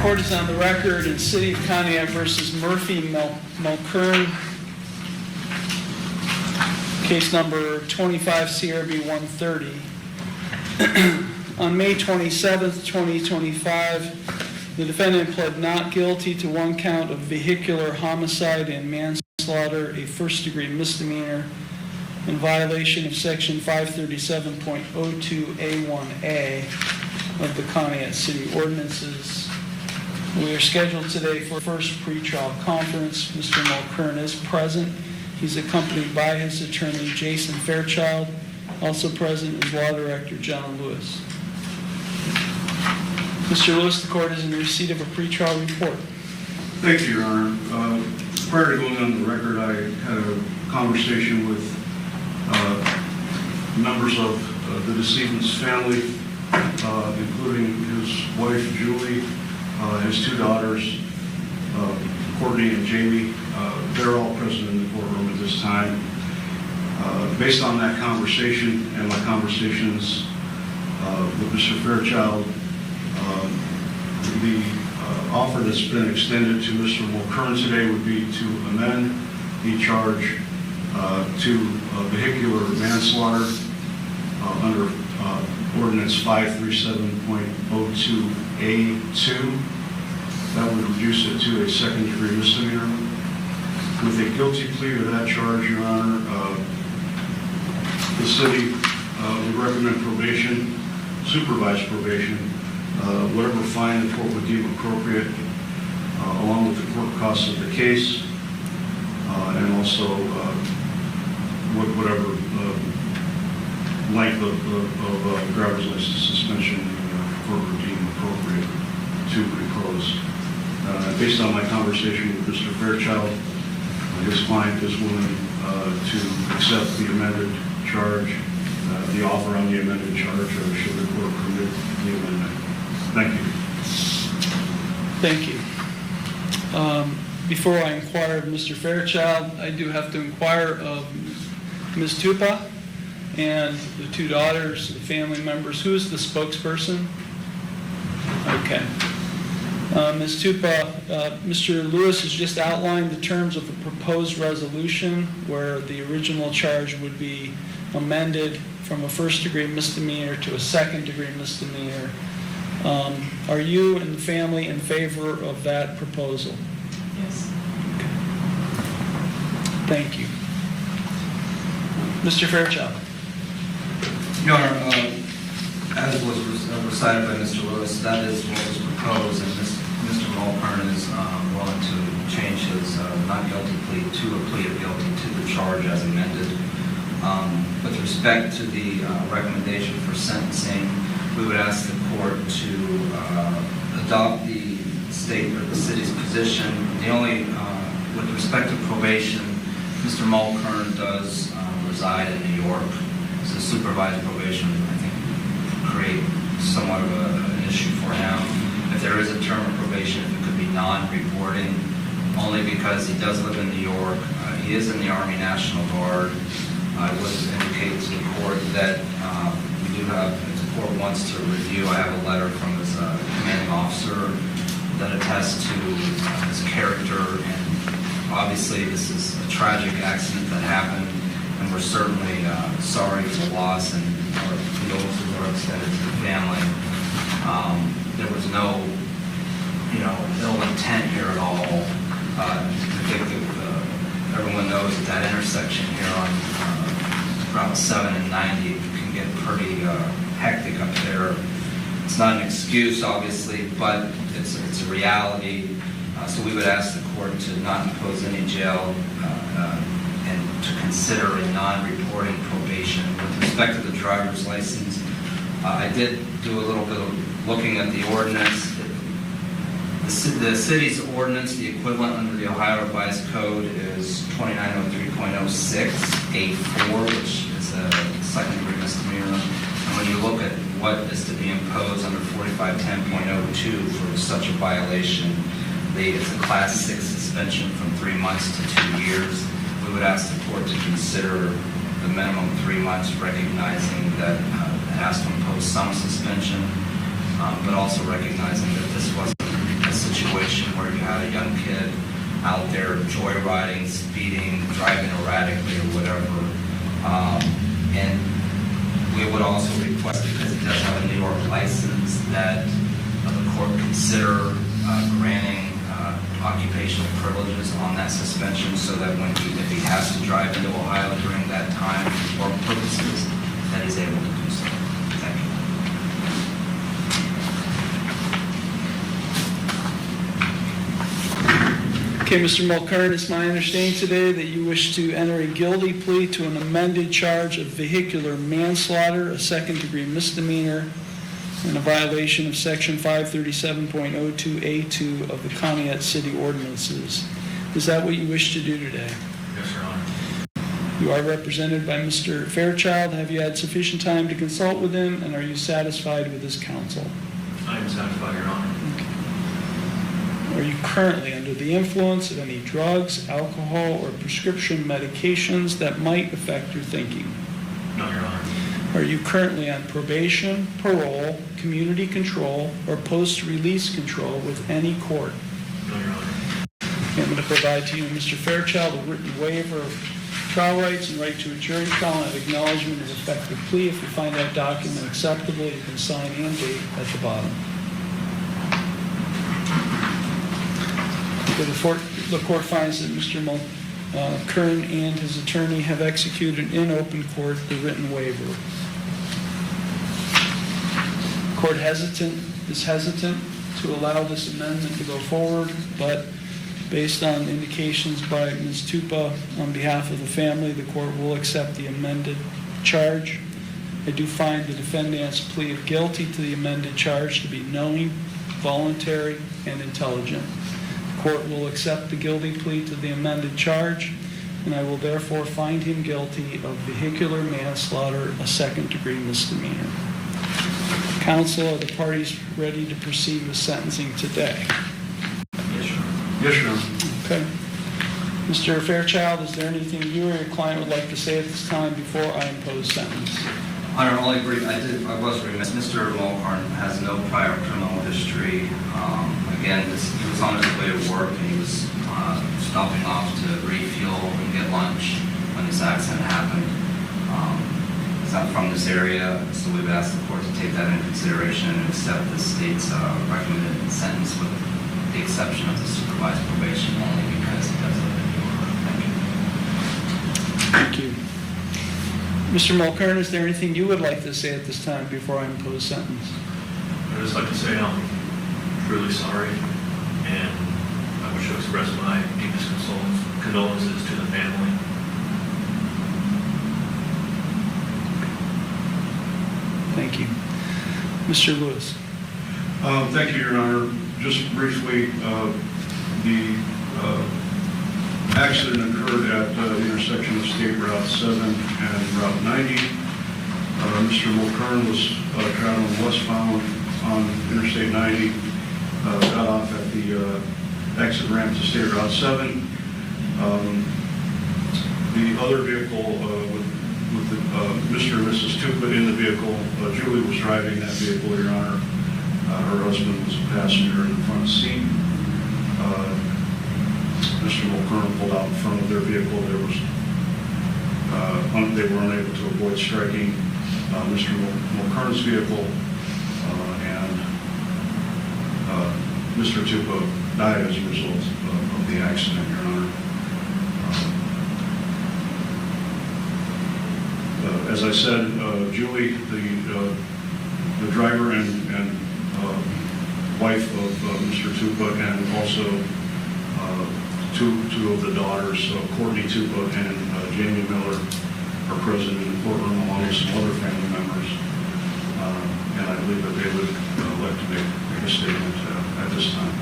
Court is on the record in City of Pontiac versus Murphy Mulkern, case number 25 CRB 130. On May 27th, 2025, the defendant pled not guilty to one count of vehicular homicide and manslaughter, a first-degree misdemeanor, in violation of Section 537.02A1A of the Pontiac City Ordinances. We are scheduled today for first pretrial conference. Mr. Mulkern is present. He's accompanied by his attorney, Jason Fairchild. Also present is Law Director John Lewis. Mr. Lewis, the court is in receipt of a pretrial report. Thank you, Your Honor. Prior to going on the record, I had a conversation with members of the decedent's family, including his wife, Julie, his two daughters, Courtney and Jamie. They're all present in the courtroom at this time. Based on that conversation and my conversations with Mr. Fairchild, the offer that's been extended to Mr. Mulkern today would be to amend the charge to vehicular manslaughter under Ordinance 537.02A2. That would reduce it to a second-degree misdemeanor. With a guilty plea to that charge, Your Honor, the city would recommend probation, supervised probation, whatever fine the court would deem appropriate, along with the court costs of the case, and also whatever length of driver's license suspension the court would deem appropriate to impose. Based on my conversation with Mr. Fairchild, his client is willing to accept the amended charge, the offer on the amended charge, or should the court permit the amendment. Thank you. Thank you. Before I inquire of Mr. Fairchild, I do have to inquire of Ms. Tupa and the two daughters, the family members. Who is the spokesperson? Okay. Ms. Tupa, Mr. Lewis has just outlined the terms of the proposed resolution where the original charge would be amended from a first-degree misdemeanor to a second-degree misdemeanor. Are you and the family in favor of that proposal? Yes. Okay. Thank you. Mr. Fairchild. Your Honor, as was recited by Mr. Lewis, that is what was proposed, and Mr. Mulkern is willing to change his not guilty plea to a plea of guilty to the charge as amended. With respect to the recommendation for sentencing, we would ask the court to adopt the state or the city's position. The only, with respect to probation, Mr. Mulkern does reside in New York. So supervised probation, I think, create somewhat of an issue for him. If there is a term of probation, it could be non-reporting, only because he does live in New York. He is in the Army National Guard. I would indicate to the court that we do have, if the court wants to review, I have a letter from his commanding officer that attests to his character, and obviously this is a tragic accident that happened, and we're certainly sorry for the loss, and our condolences are extended to the family. There was no, ill intent here at all. I think that everyone knows that intersection here on Route 7 and 90 can get pretty hectic up there. It's not an excuse, obviously, but it's a reality. So we would ask the court to not impose any jail and to consider a non-reporting probation. With respect to the driver's license, I did do a little bit of looking at the ordinance. The city's ordinance, the equivalent under the Ohio Revised Code, is 2903.06A4, which is a second-degree misdemeanor. And when you look at what is to be imposed under 4510.02 for such a violation, it's a Class 6 suspension from 3 months to 2 years. We would ask the court to consider the minimum 3 months, recognizing that it has to impose some suspension, but also recognizing that this wasn't situation where you had a young kid out there joyriding, speeding, driving erratically or whatever. And we would also request, because he does have a New York license, that the court consider granting occupational privileges on that suspension so that if he has to drive into Ohio during that time for work purposes, that he's able to do so. Thank you. Okay, Mr. Mulcairn, it's my understanding today that you wish to enter a guilty plea to an amended charge of vehicular manslaughter, a second-degree misdemeanor, and a violation of Section 537.02A2 of the Conneaut City Ordinances. Is that what you wish to do today? Yes, Your Honor. You are represented by Mr. Fairchild. Have you had sufficient time to consult with him, and are you satisfied with his counsel? I am satisfied, Your Honor. Are you currently under the influence of any drugs, alcohol, or prescription medications that might affect your thinking? No, Your Honor. Are you currently on probation, parole, community control, or post-release control with any court? No, Your Honor. I'm going to provide to you, Mr. Fairchild, a written waiver of trial rights and right to a jury trial and acknowledgement of effective plea. If you find that document acceptable, you can sign and date at the bottom. The court finds that Mr. Mulcairn and his attorney have executed in open court the written waiver. Court is hesitant to allow this amendment to go forward, but based on indications by Ms. Tupa on behalf of the family, the court will accept the amended charge. I do find the defendant's plea of guilty to the amended charge to be knowing, voluntary, and intelligent. The court will accept the guilty plea to the amended charge, and I will therefore find him guilty of vehicular manslaughter, a second-degree misdemeanor. Counsel, are the parties ready to proceed with sentencing today? Yes, Your Honor. Yes, Your Honor. Okay. Mr. Fairchild, is there anything you or your client would like to say at this time before I impose sentence? Honor, only brief, I was remiss. Mr. Mulcairn has no prior criminal history. Again, he was on his way to work and he was stopping off to refuel and get lunch when this accident happened. He's not from this area, so we've asked the court to take that into consideration and accept the state's recommended sentence with the exception of the supervised probation only because he does live in New York. Thank you. Thank you. Mr. Mulcairn, is there anything you would like to say at this time before I impose sentence? I'd just like to say I'm truly sorry, and I wish to express my deepest condolences to the family. Thank you. Mr. Lewis. Thank you, Your Honor. Just briefly, the accident occurred at the intersection of State Route 7 and Route 90. Mr. Mulcairn was traveling westbound on Interstate 90, got off at the exit ramp to State Route 7. The other vehicle with Mr. and Mrs. Tupa in the vehicle, Julie was driving that vehicle, Your Honor. Her husband was a passenger in the front seat. Mr. Mulcairn pulled out in front of their vehicle. They were unable to avoid striking Mr. Mulcairn's vehicle, and Mr. Tupa died as a result of the accident, Your Honor. As I said, Julie, the driver and wife of Mr. Tupa, and also two of the daughters, Courtney Tupa and Jamie Miller, are present in the courtroom along with some other family members. And I believe that they would like to make a statement at this time.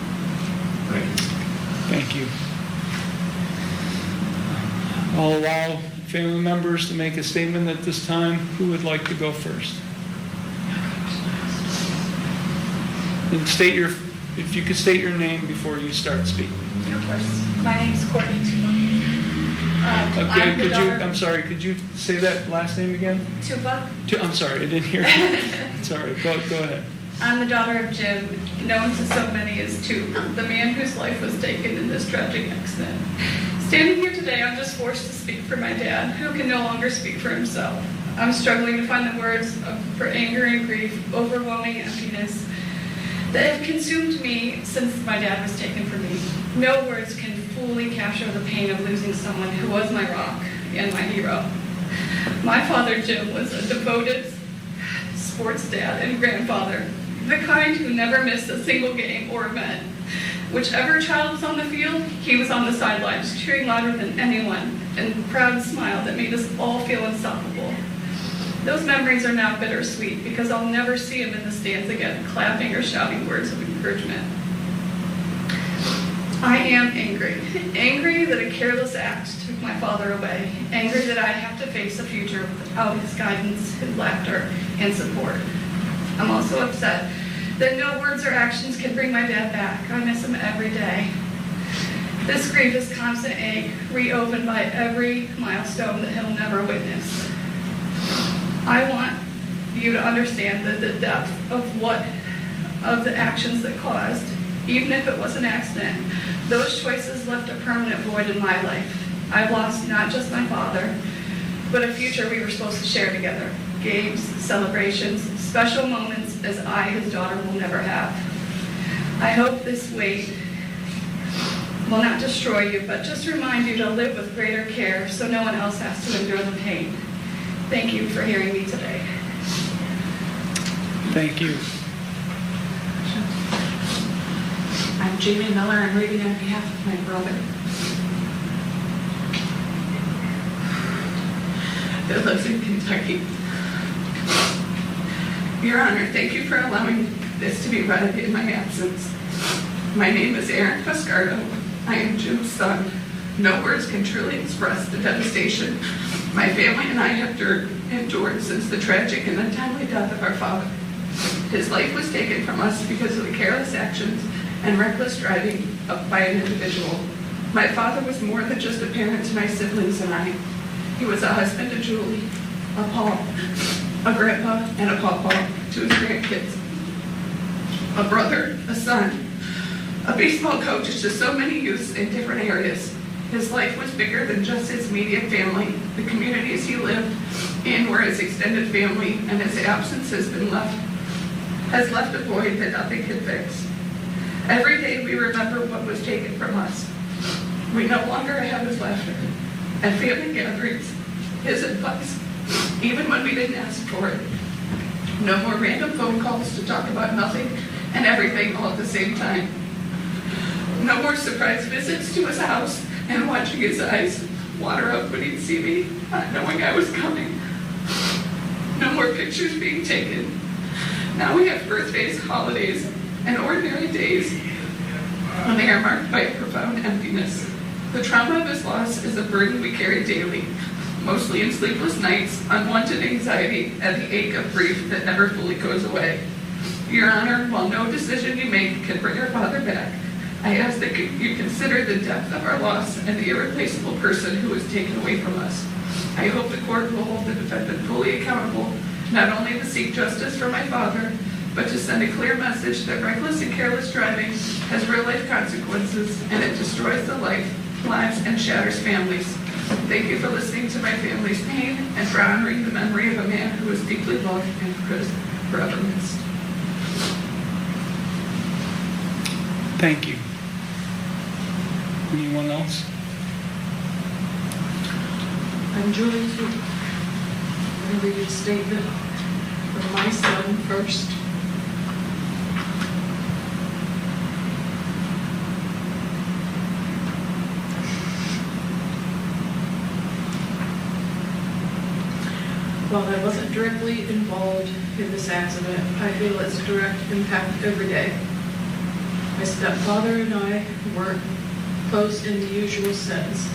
Thank you. Thank you. I'll allow family members to make a statement at this time. Who would like to go first? And if you could state your name before you start speaking. Of course. My name is Courtney Tupa. Okay, could you say that last name again? Tupa? I'm sorry, I didn't hear you. Sorry, go ahead. I'm the daughter of Jim, known to so many as Toop, the man whose life was taken in this tragic accident. Standing here today, I'm just forced to speak for my dad, who can no longer speak for himself. I'm struggling to find the words for anger and grief, overwhelming emptiness that have consumed me since my dad was taken from me. No words can fully capture the pain of losing someone who was my rock and my hero. My father, Jim, was a devoted sports dad and grandfather, the kind who never missed a single game or event. Whichever child was on the field, he was on the sidelines, cheering louder than anyone, and a proud smile that made us all feel unstoppable. Those memories are now bittersweet because I'll never see him in the stands again, clapping or shouting words of encouragement. I am angry. Angry that a careless act took my father away. Angry that I have to face a future without his guidance, his laughter, and support. I'm also upset that no words or actions can bring my dad back. I miss him every day. This grief is constant ache, reopened by every milestone that he'll never witness. I want you to understand that the depth of the actions that caused, even if it was an accident, those choices left a permanent void in my life. I've lost not just my father, but a future we were supposed to share together. Games, celebrations, special moments as I, his daughter, will never have. I hope this weight will not destroy you, but just remind you to live with greater care so no one else has to endure the pain. Thank you for hearing me today. Thank you. I'm Jamie Miller. I'm reading on behalf of my brother, that lives in Kentucky. Your Honor, thank you for allowing this to be read in my absence. My name is Aaron Pescardo. I am Jim's son. No words can truly express the devastation my family and I have endured since the tragic and untimely death of our father. His life was taken from us because of the careless actions and reckless driving by an individual. My father was more than just a parent to my siblings and I. He was a husband to Julie, a Paul, a grandpa, and a pawpaw to his grandkids, a brother, a son, a baseball coach to so many youths in different areas. His life was bigger than just his immediate family. The communities he lived in were his extended family, and his absence has left a void that nothing can fix. Every day we remember what was taken from us. We no longer have his laughter at family gatherings, his advice, even when we didn't ask for it. No more random phone calls to talk about nothing and everything all at the same time. No more surprise visits to his house and watching his eyes water up when he'd see me, not knowing I was coming. No more pictures being taken. Now we have birthdays, holidays, and ordinary days when they are marked by a profound emptiness. The trauma of his loss is a burden we carry daily, mostly in sleepless nights, unwanted anxiety, and the ache of grief that never fully goes away. Your Honor, while no decision you make can bring our father back, I ask that you consider the depth of our loss and the irreplaceable person who was taken away from us. I hope the court will hold the defendant fully accountable, not only to seek justice for my father, but to send a clear message that reckless and careless driving has real-life consequences and it destroys the lives and shatters families. Thank you for listening to my family's pain and for honoring the memory of a man who was deeply loved and forever missed. Thank you. Anyone else? I'm Julie Toop. I'm going to read a statement from my son first. While I wasn't directly involved in this accident, I feel its direct impact every day. My stepfather and I weren't close in the usual sense.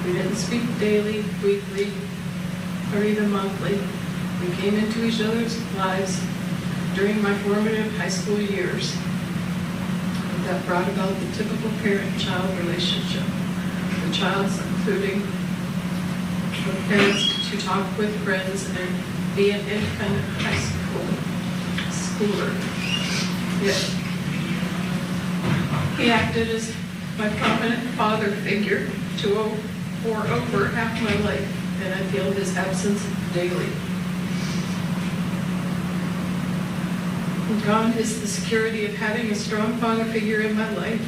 We didn't speak daily, weekly, or even monthly. We came into each other's lives during my formative high school years. That brought about the typical parent-child relationship. The child's including the parents to talk with friends and be an independent high school cooler. Yet, he acted as my prominent father figure for over half my life, and I feel his absence daily. Gone is the security of having a strong father figure in my life.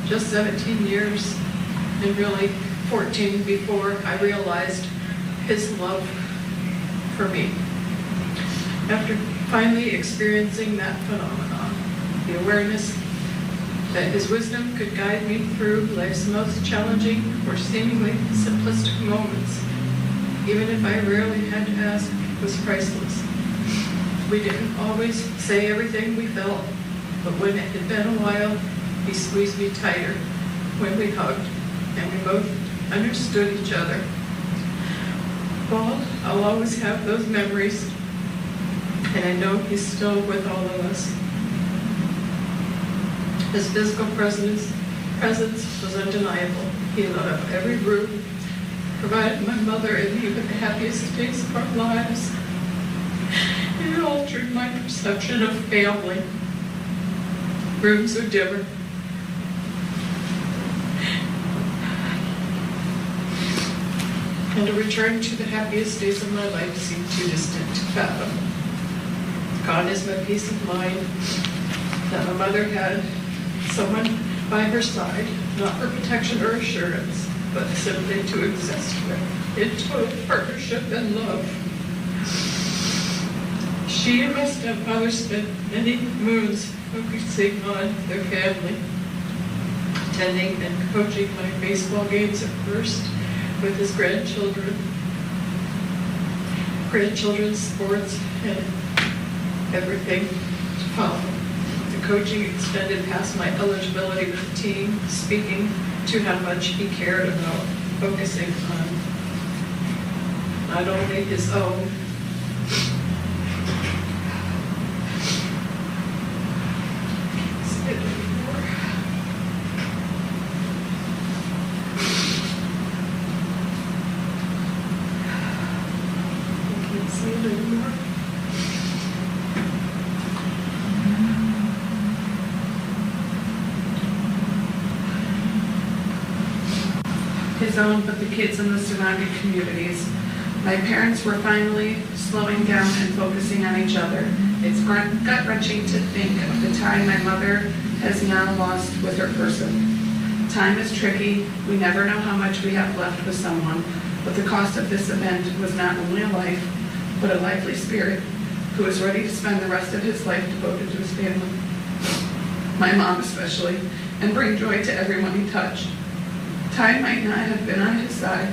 Just 17 years, and really 14 before I realized his love for me. After finally experiencing that phenomenon, the awareness that his wisdom could guide me through life's most challenging or seemingly simplistic moments, even if I rarely had to ask, was priceless. We didn't always say everything we felt, but when it had been a while, he squeezed me tighter when we hugged, and we both understood each other. Well, I'll always have those memories, and I know he's still with all of us. His physical presence was undeniable. He lit up every room, provided my mother and me with the happiest days of our lives. It altered my perception of family. Rooms are dimmer. And a return to the happiest days of my life seemed too distant to fathom. Gone is my peace of mind that my mother had someone by her side, not for protection or assurance, but simply to exist with, in total partnership and love. She and my stepfather spent many moons focusing on their family, attending and coaching my baseball games at first with his grandchildren's sports, and everything to follow. The coaching extended past my eligibility with the team, speaking to how much he cared about focusing on not only his own, his own, but the kids in the surrounding communities. My parents were finally slowing down and focusing on each other. It's gut-wrenching to think of the time my mother has now lost with her person. Time is tricky. We never know how much we have left with someone, but the cost of this event was not only a life, but a lively spirit who is ready to spend the rest of his life devoted to his family, my mom especially, and bring joy to everyone he touched. Time might not have been on his side,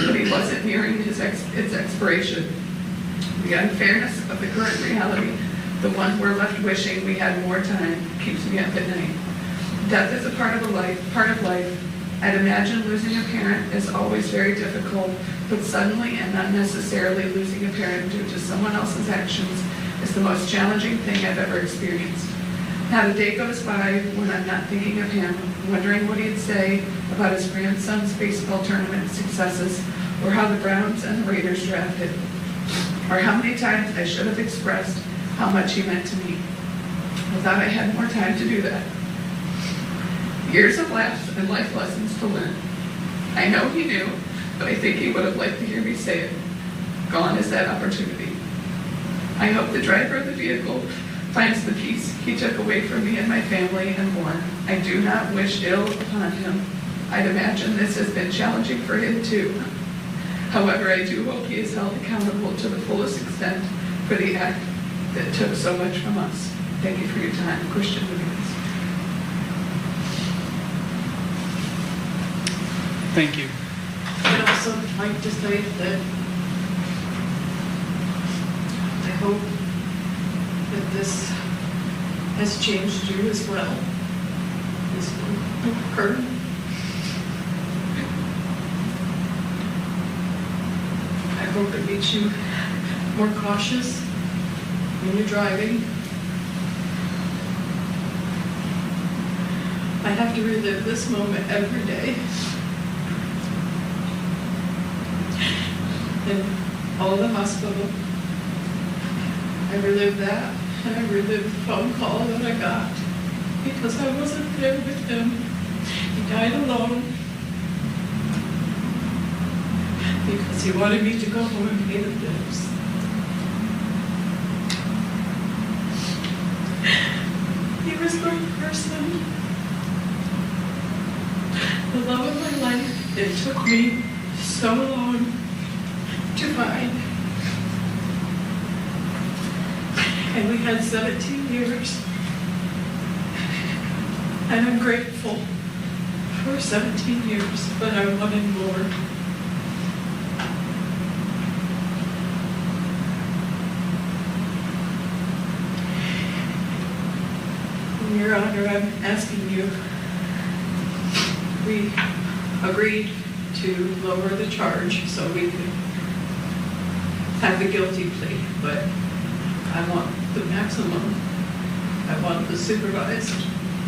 but he wasn't nearing its expiration. The unfairness of the current reality, the one we're left wishing we had more time, keeps me up at night. Death is a part of life. I'd imagine losing a parent is always very difficult, but suddenly and not necessarily losing a parent due to someone else's actions is the most challenging thing I've ever experienced. Not a day goes by when I'm not thinking of him, wondering what he'd say about his grandson's baseball tournament successes, or how the Browns and the Raiders drafted, or how many times I should have expressed how much he meant to me. I thought I had more time to do that. Years of laughs and life lessons to learn. I know he knew, but I think he would have liked to hear me say it. Gone is that opportunity. I hope the driver of the vehicle finds the peace he took away from me and my family and more. I do not wish ill upon him. I'd imagine this has been challenging for him too. However, I do hope he is held accountable to the fullest extent for the act that took so much from us. Thank you for your time, Christian Williams. Thank you. I'd also like to say that I hope that this has changed you as well. This will occur. I hope it makes you more cautious when you're driving. I have to relive this moment every day. In all the hospital, I relive that. And I relived the phone call that I got because I wasn't there with him. He died alone because he wanted me to go home and pay the bills. He was the person, the love of my life. It took me so long to find. And we had 17 years. And I'm grateful for 17 years, but I wanted more. Your Honor, I'm asking you, we agreed to lower the charge so we could have the guilty plea, but I want the maximum. I want the supervised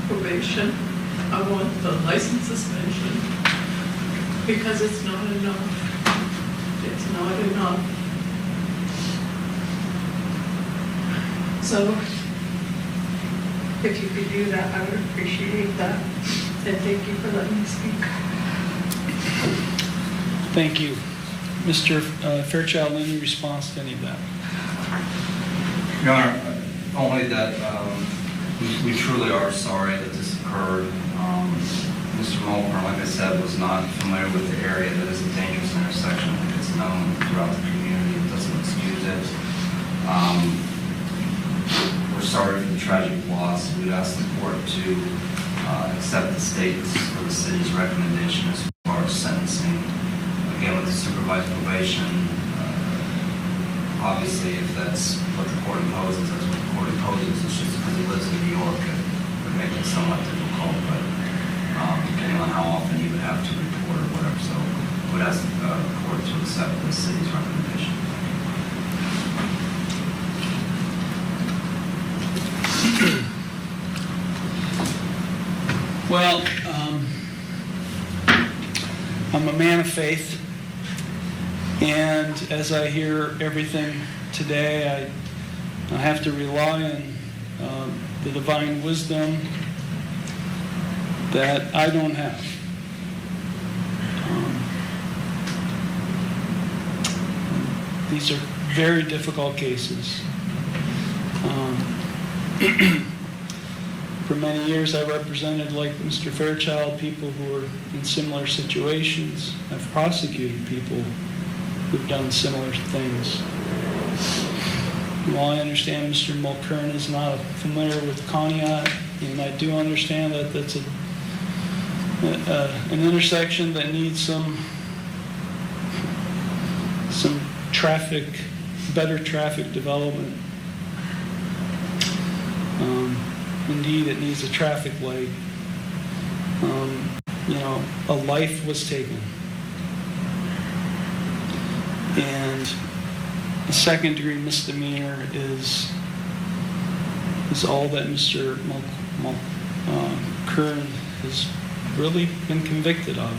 probation. I want the license suspension because it's not enough. It's not enough. So if you could do that, I would appreciate that. And thank you for letting me speak. Thank you. Mr. Fairchild, any response to any of that? Your Honor, only that we truly are sorry that this occurred. Mr. Mulcairn, like I said, was not familiar with the area. That is a dangerous intersection. It's known throughout the community. It doesn't excuse it. We're sorry for the tragic loss. We'd ask the court to accept the state's or the city's recommendation as far as sentencing. Again, with the supervised probation, obviously, if that's what the court imposes, that's what the court imposes. It's just because he lives in New York, it would make it somewhat difficult, but depending on how often he would have to report or whatever. So I would ask the court to accept the city's recommendation. Well, I'm a man of faith, and as I hear everything today, I have to rely on the divine wisdom that I don't have. These are very difficult cases. For many years, I represented, like Mr. Fairchild, people who were in similar situations. I've prosecuted people who've done similar things. While I understand Mr. Mulcairn is not familiar with Conneaut, and I do understand that that's an intersection that needs some better traffic development. Indeed, it needs a traffic light. A life was taken. And a second-degree misdemeanor is all that Mr. Mulcairn has really been convicted of.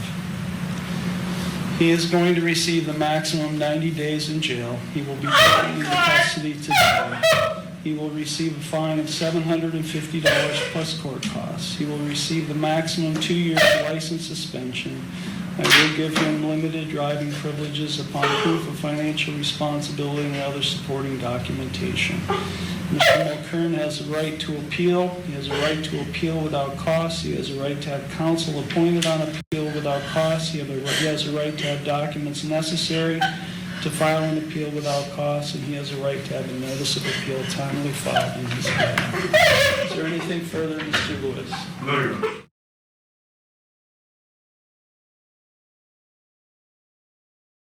He is going to receive the maximum 90 days in jail. He will be taken into custody today. He will receive a fine of $750 plus court costs. He will receive the maximum 2 years license suspension. I will give him limited driving privileges upon proof of financial responsibility and other supporting documentation. Mr. Mulcairn has a right to appeal. He has a right to appeal without cost. He has a right to have counsel appointed on appeal without cost. He has a right to have documents necessary to file an appeal without cost, and he has a right to have a notice of appeal timely filed in his behalf. Is there anything further, Mr. Lewis? No, Your Honor.